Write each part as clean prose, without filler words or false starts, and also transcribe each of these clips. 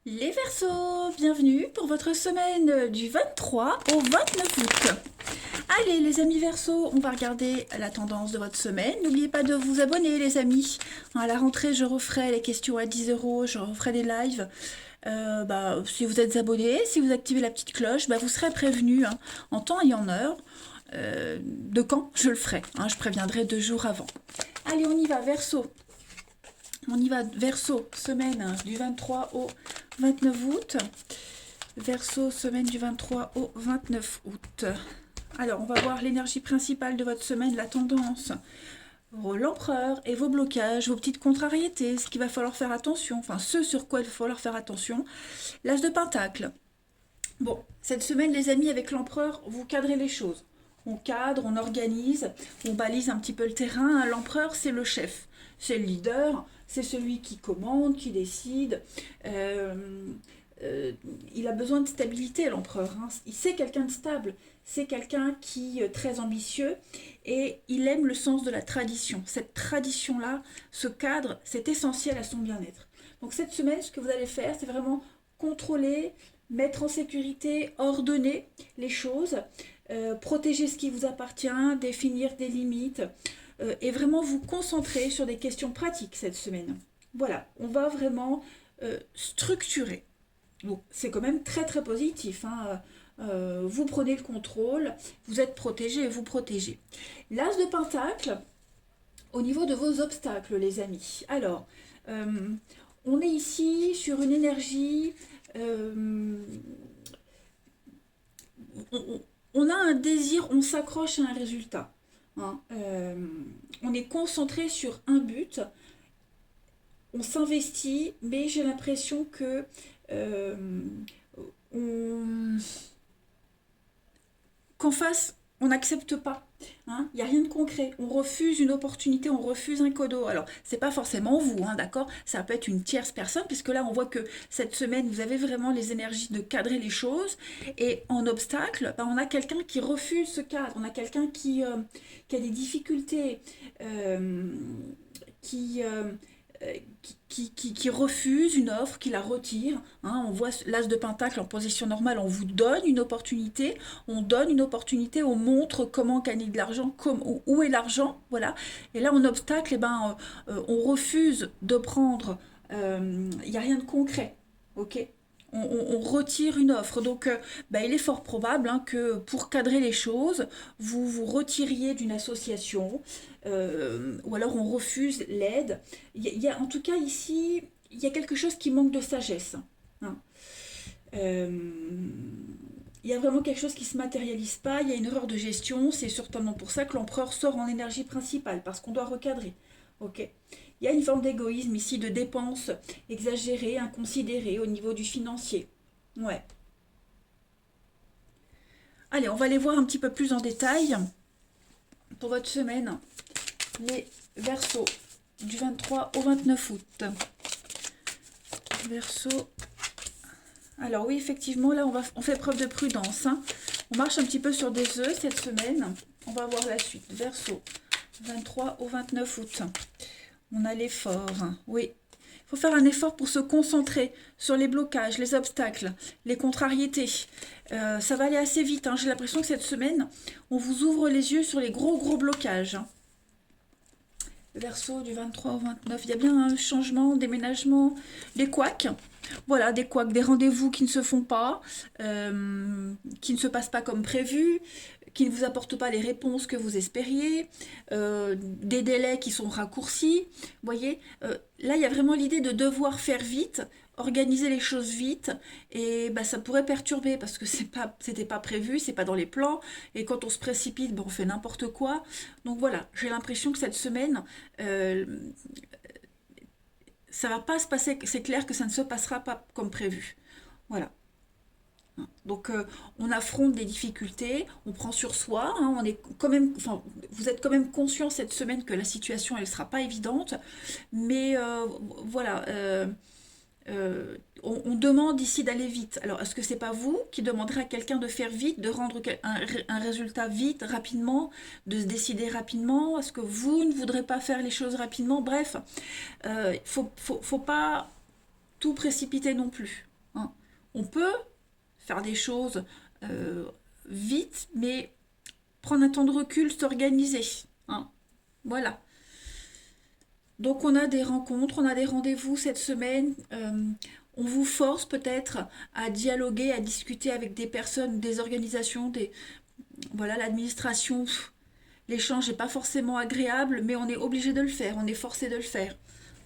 Les Verseaux, bienvenue pour votre semaine du 23 au 29 août. Allez les amis Verseaux, on va regarder la tendance de votre semaine. N'oubliez pas de vous abonner les amis. À la rentrée, je referai les questions à 10 euros, je referai des lives. Si vous êtes abonné, si vous activez la petite cloche, vous serez prévenu en temps et en heure de quand je le ferai. Je préviendrai 2 jours avant. Allez, on y va Verseaux. On y va, Verseau, semaine du 23 au 29 août. Verseau, semaine du 23 au 29 août. Alors, on va voir l'énergie principale de votre semaine, la tendance. L'empereur et vos blocages, vos petites contrariétés, ce qu'il va falloir faire attention, enfin ce sur quoi il va falloir faire attention. L'as de Pentacle. Bon, cette semaine, les amis, avec l'empereur, vous cadrez les choses. On cadre, on organise, on balise un petit peu le terrain. L'empereur, c'est le chef, c'est le leader, c'est celui qui commande, qui décide. Euh, il a besoin de stabilité, l'empereur. C'est quelqu'un de stable, c'est quelqu'un qui est très ambitieux et il aime le sens de la tradition. Cette tradition-là, ce cadre, c'est essentiel à son bien-être. Donc cette semaine, ce que vous allez faire, c'est vraiment contrôler, mettre en sécurité, ordonner les choses, protéger ce qui vous appartient, définir des limites et vraiment vous concentrer sur des questions pratiques cette semaine. Voilà, on va vraiment structurer. Donc c'est quand même très très positif. Vous prenez le contrôle, vous êtes protégé et vous protégez. L'as de Pentacle, au niveau de vos obstacles, les amis. Alors, on est ici sur une énergie. On a un désir, on s'accroche à un résultat. On est concentré sur un but, on s'investit, mais j'ai l'impression que euh, on, qu'en face, on n'accepte pas. Il n'y a rien de concret. On refuse une opportunité, on refuse un cadeau. Alors, c'est pas forcément vous, d'accord. Ça peut être une tierce personne, puisque là, on voit que cette semaine, vous avez vraiment les énergies de cadrer les choses. Et en obstacle, on a quelqu'un qui refuse ce cadre. On a quelqu'un qui a des difficultés, euh, qui, euh, qui refuse une offre, qui la retire. On voit l'as de Pentacle en position normale, on vous donne une opportunité, on montre comment gagner de l'argent, où est l'argent, voilà. Et là, en obstacle, on refuse de prendre, il n'y a rien de concret, ok. On retire une offre. Donc, il est fort probable que pour cadrer les choses, vous vous retiriez d'une association, ou alors on refuse l'aide. En tout cas, ici, il y a quelque chose qui manque de sagesse. Hein. Euh, il y a vraiment quelque chose qui ne se matérialise pas, il y a une erreur de gestion, c'est certainement pour ça que l'empereur sort en énergie principale, parce qu'on doit recadrer. Ok. Il y a une forme d'égoïsme ici, de dépenses exagérées, inconsidérées au niveau du financier. Ouais. Allez, on va aller voir un petit peu plus en détail pour votre semaine. Les Verseaux du 23 au 29 août. Verseau. Alors oui, effectivement, là, on fait preuve de prudence. On marche un petit peu sur des œufs cette semaine. On va voir la suite. Verseau, 23 au 29 août. On a l'effort. Oui, il faut faire un effort pour se concentrer sur les blocages, les obstacles, les contrariétés. Ça va aller assez vite. J'ai l'impression que cette semaine, on vous ouvre les yeux sur les gros blocages. Verseau du 23 au 29, il y a bien un changement, déménagement, des couacs. Voilà, des couacs, des rendez-vous qui ne se font pas, qui ne se passent pas comme prévu, qui ne vous apportent pas les réponses que vous espériez, des délais qui sont raccourcis. Vous voyez, là, il y a vraiment l'idée de devoir faire vite, organiser les choses vite, et ça pourrait perturber parce que c'était pas prévu, c'est pas dans les plans, et quand on se précipite, on fait n'importe quoi. Donc voilà, j'ai l'impression que cette semaine, euh, ça va pas se passer, c'est clair que ça ne se passera pas comme prévu. Voilà. Donc on affronte des difficultés, on prend sur soi, on est quand même, enfin, vous êtes quand même conscient cette semaine que la situation elle sera pas évidente, mais voilà, on demande ici d'aller vite. Alors est-ce que c'est pas vous qui demanderez à quelqu'un de faire vite, de rendre un résultat vite, rapidement, de se décider rapidement? Est-ce que vous ne voudrez pas faire les choses rapidement? Bref, faut pas tout précipiter non plus. On peut faire des choses vite, mais prendre un temps de recul, s'organiser, hein. Voilà. Donc on a des rencontres, on a des rendez-vous cette semaine. On vous force peut-être à dialoguer, à discuter avec des personnes, des organisations, voilà, l'administration. L'échange n'est pas forcément agréable, mais on est obligé de le faire, on est forcé de le faire.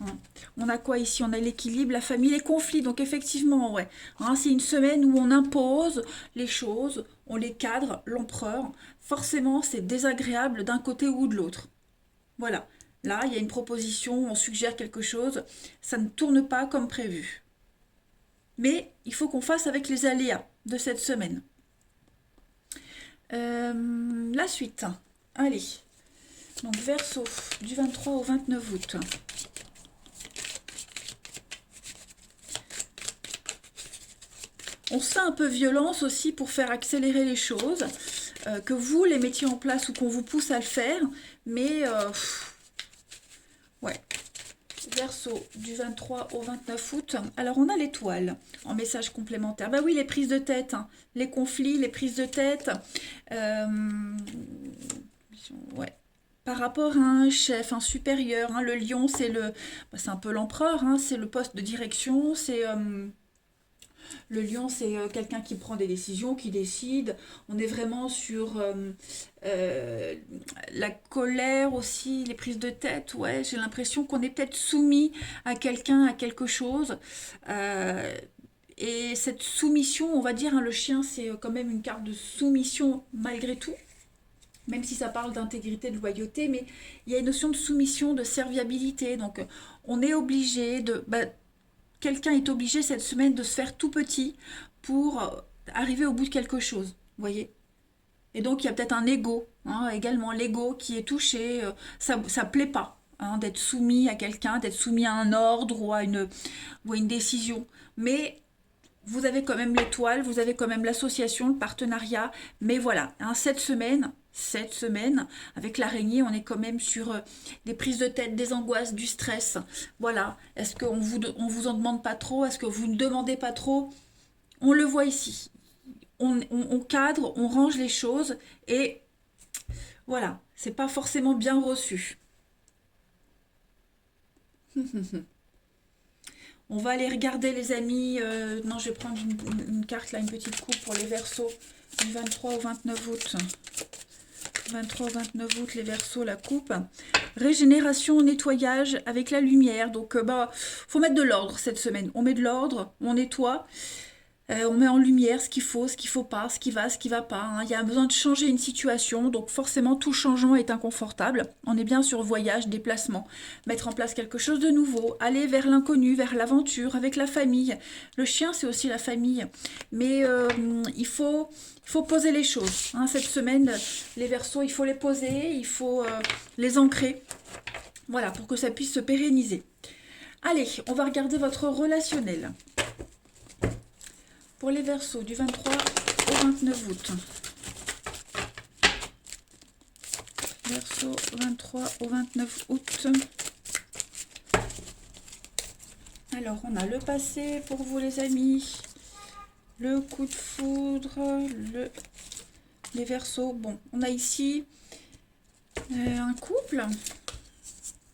Hein. On a quoi ici? On a l'équilibre, la famille, les conflits. Donc effectivement, ouais. Hein, c'est une semaine où on impose les choses, on les cadre, l'empereur. Forcément, c'est désagréable d'un côté ou de l'autre. Voilà. Là, il y a une proposition, on suggère quelque chose, ça ne tourne pas comme prévu. Mais il faut qu'on fasse avec les aléas de cette semaine. La suite. Allez. Donc Verseau, du 23 au 29 août. On sent un peu violence aussi pour faire accélérer les choses, que vous les mettiez en place ou qu'on vous pousse à le faire, mais ouais. Verseau, du 23 au 29 août. Alors on a l'étoile en message complémentaire. Bah oui, les prises de tête, hein. Les conflits, les prises de tête. Euh, ouais. Par rapport à un chef, un supérieur, hein, le lion, c'est un peu l'empereur, hein, c'est le poste de direction, le lion, c'est quelqu'un qui prend des décisions, qui décide. On est vraiment sur euh, la colère aussi, les prises de tête. Ouais, j'ai l'impression qu'on est peut-être soumis à quelqu'un, à quelque chose. Euh, et cette soumission, on va dire, hein, le chien, c'est quand même une carte de soumission malgré tout. Même si ça parle d'intégrité, de loyauté, mais il y a une notion de soumission, de serviabilité. Donc, on est obligé de, quelqu'un est obligé cette semaine de se faire tout petit pour arriver au bout de quelque chose, vous voyez. Et donc il y a peut-être un ego, hein, également l'ego qui est touché, ça plaît pas, hein, d'être soumis à quelqu'un, d'être soumis à un ordre ou à une décision. Mais vous avez quand même l'étoile, vous avez quand même l'association, le partenariat, mais voilà, hein, cette semaine, avec l'araignée, on est quand même sur des prises de tête, des angoisses, du stress. Voilà, est-ce on vous en demande pas trop? Est-ce que vous ne demandez pas trop? On le voit ici. On cadre, on range les choses et voilà, c'est pas forcément bien reçu. On va aller regarder les amis. Non, je vais prendre une carte là, une petite coupe pour les Verseaux du 23 au 29 août. 23 au 29 août, les Verseaux, la coupe. Régénération, nettoyage avec la lumière. Donc, faut mettre de l'ordre cette semaine. On met de l'ordre, on nettoie. On met en lumière ce qu'il faut pas, ce qui va pas, hein. Il y a besoin de changer une situation, donc forcément tout changement est inconfortable. On est bien sur voyage, déplacement, mettre en place quelque chose de nouveau, aller vers l'inconnu, vers l'aventure, avec la famille. Le chien, c'est aussi la famille, mais il faut poser les choses, hein. Cette semaine, les Verseaux, il faut les poser, il faut les ancrer, voilà, pour que ça puisse se pérenniser. Allez, on va regarder votre relationnel. Pour les Verseaux, du 23 au 29 août. Verseau, 23 au 29 août. Alors, on a le passé pour vous, les amis. Le coup de foudre. Les Verseaux. Bon, on a ici un couple.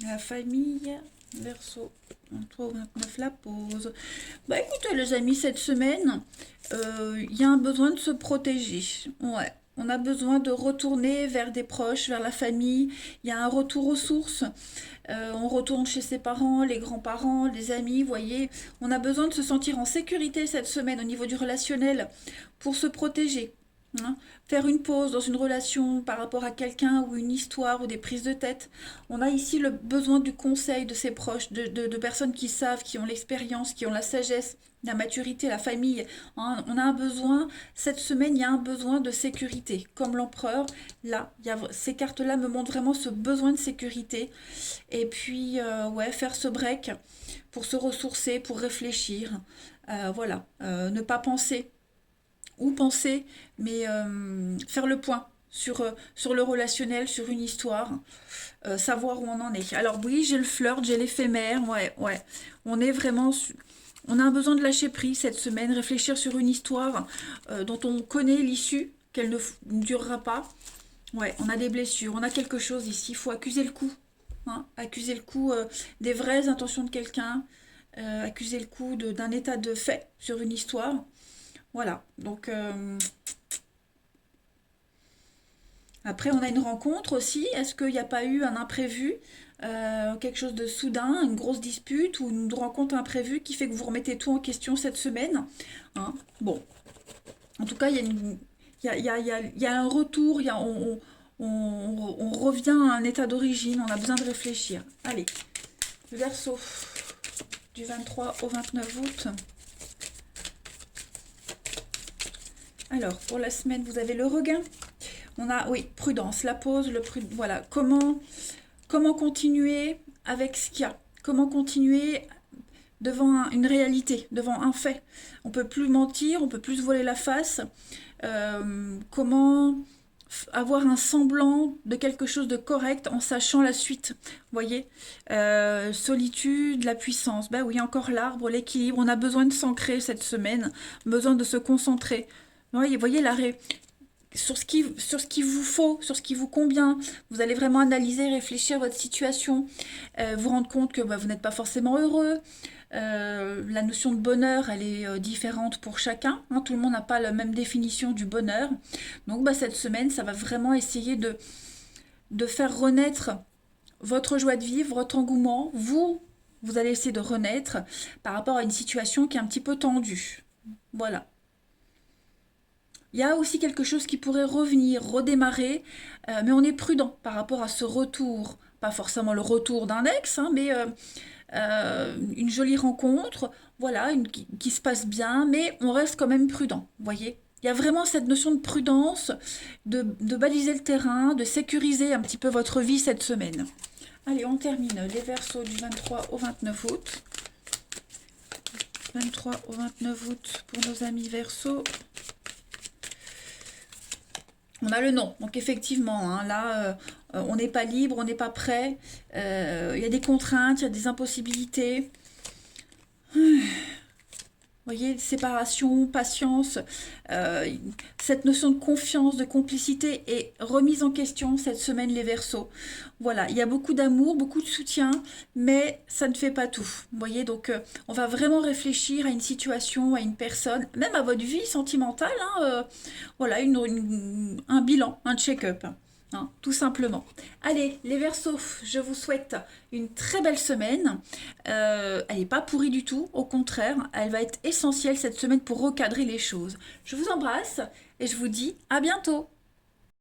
La famille. Verseau. 23 au 29, la pause. Bah écoutez les amis, cette semaine, il y a un besoin de se protéger. Ouais, on a besoin de retourner vers des proches, vers la famille. Il y a un retour aux sources. On retourne chez ses parents, les grands-parents, les amis, vous voyez. On a besoin de se sentir en sécurité cette semaine au niveau du relationnel pour se protéger. Hein. Faire une pause dans une relation par rapport à quelqu'un ou une histoire ou des prises de tête. On a ici le besoin du conseil de ses proches, de personnes qui savent, qui ont l'expérience, qui ont la sagesse, la maturité, la famille. Hein. On a un besoin, cette semaine, il y a un besoin de sécurité. Comme l'empereur, là, ces cartes-là me montrent vraiment ce besoin de sécurité. Et puis, ouais, faire ce break pour se ressourcer, pour réfléchir. Voilà, ne pas penser ou penser, mais faire le point sur le relationnel, sur une histoire, savoir où on en est. Alors oui, j'ai le flirt, j'ai l'éphémère, ouais, ouais. On est vraiment, On a un besoin de lâcher prise cette semaine, réfléchir sur une histoire dont on connaît l'issue, qu'elle ne durera pas. Ouais, on a des blessures, on a quelque chose ici, il faut accuser le coup. Hein, accuser le coup des vraies intentions de quelqu'un, accuser le coup d'un état de fait sur une histoire. Voilà, donc après on a une rencontre aussi. Est-ce qu'il n'y a pas eu un imprévu, quelque chose de soudain, une grosse dispute ou une rencontre imprévue qui fait que vous remettez tout en question cette semaine? Hein, bon, en tout cas, il y a une, il y a un retour, on revient à un état d'origine, on a besoin de réfléchir. Allez, le Verseau, du 23 au 29 août. Alors, pour la semaine, vous avez le regain. On a, oui, prudence, la pause, voilà. Comment continuer avec ce qu'il y a? Comment continuer devant une réalité, devant un fait? On peut plus mentir, on peut plus se voiler la face. Comment avoir un semblant de quelque chose de correct en sachant la suite, vous voyez, solitude, la puissance, ben oui, encore l'arbre, l'équilibre, on a besoin de s'ancrer cette semaine, besoin de se concentrer, vous voyez l'arrêt, sur ce qui vous faut, sur ce qui vous convient. Vous allez vraiment analyser, réfléchir à votre situation, vous rendre compte que bah, vous n'êtes pas forcément heureux. La notion de bonheur, elle est différente pour chacun. Hein, tout le monde n'a pas la même définition du bonheur. Donc bah, cette semaine, ça va vraiment essayer de faire renaître votre joie de vivre, votre engouement. Vous allez essayer de renaître par rapport à une situation qui est un petit peu tendue. Voilà. Il y a aussi quelque chose qui pourrait revenir, redémarrer, mais on est prudent par rapport à ce retour. Pas forcément le retour d'un ex, hein, mais une jolie rencontre, voilà, qui se passe bien, mais on reste quand même prudent, vous voyez. Il y a vraiment cette notion de prudence, de baliser le terrain, de sécuriser un petit peu votre vie cette semaine. Allez, on termine les Verseaux du 23 au 29 août. 23 au 29 août pour nos amis Verseaux. On a le non, donc effectivement, hein, là, on n'est pas libre, on n'est pas prêt, il y a des contraintes, il y a des impossibilités. Vous voyez, séparation, patience, cette notion de confiance, de complicité est remise en question cette semaine, les Verseaux. Voilà, il y a beaucoup d'amour, beaucoup de soutien, mais ça ne fait pas tout. Vous voyez, donc on va vraiment réfléchir à une situation, à une personne, même à votre vie sentimentale, hein, voilà, un bilan, un check-up. Hein, tout simplement. Allez, les Verseaux, je vous souhaite une très belle semaine. Elle n'est pas pourrie du tout, au contraire, elle va être essentielle cette semaine pour recadrer les choses. Je vous embrasse et je vous dis à bientôt.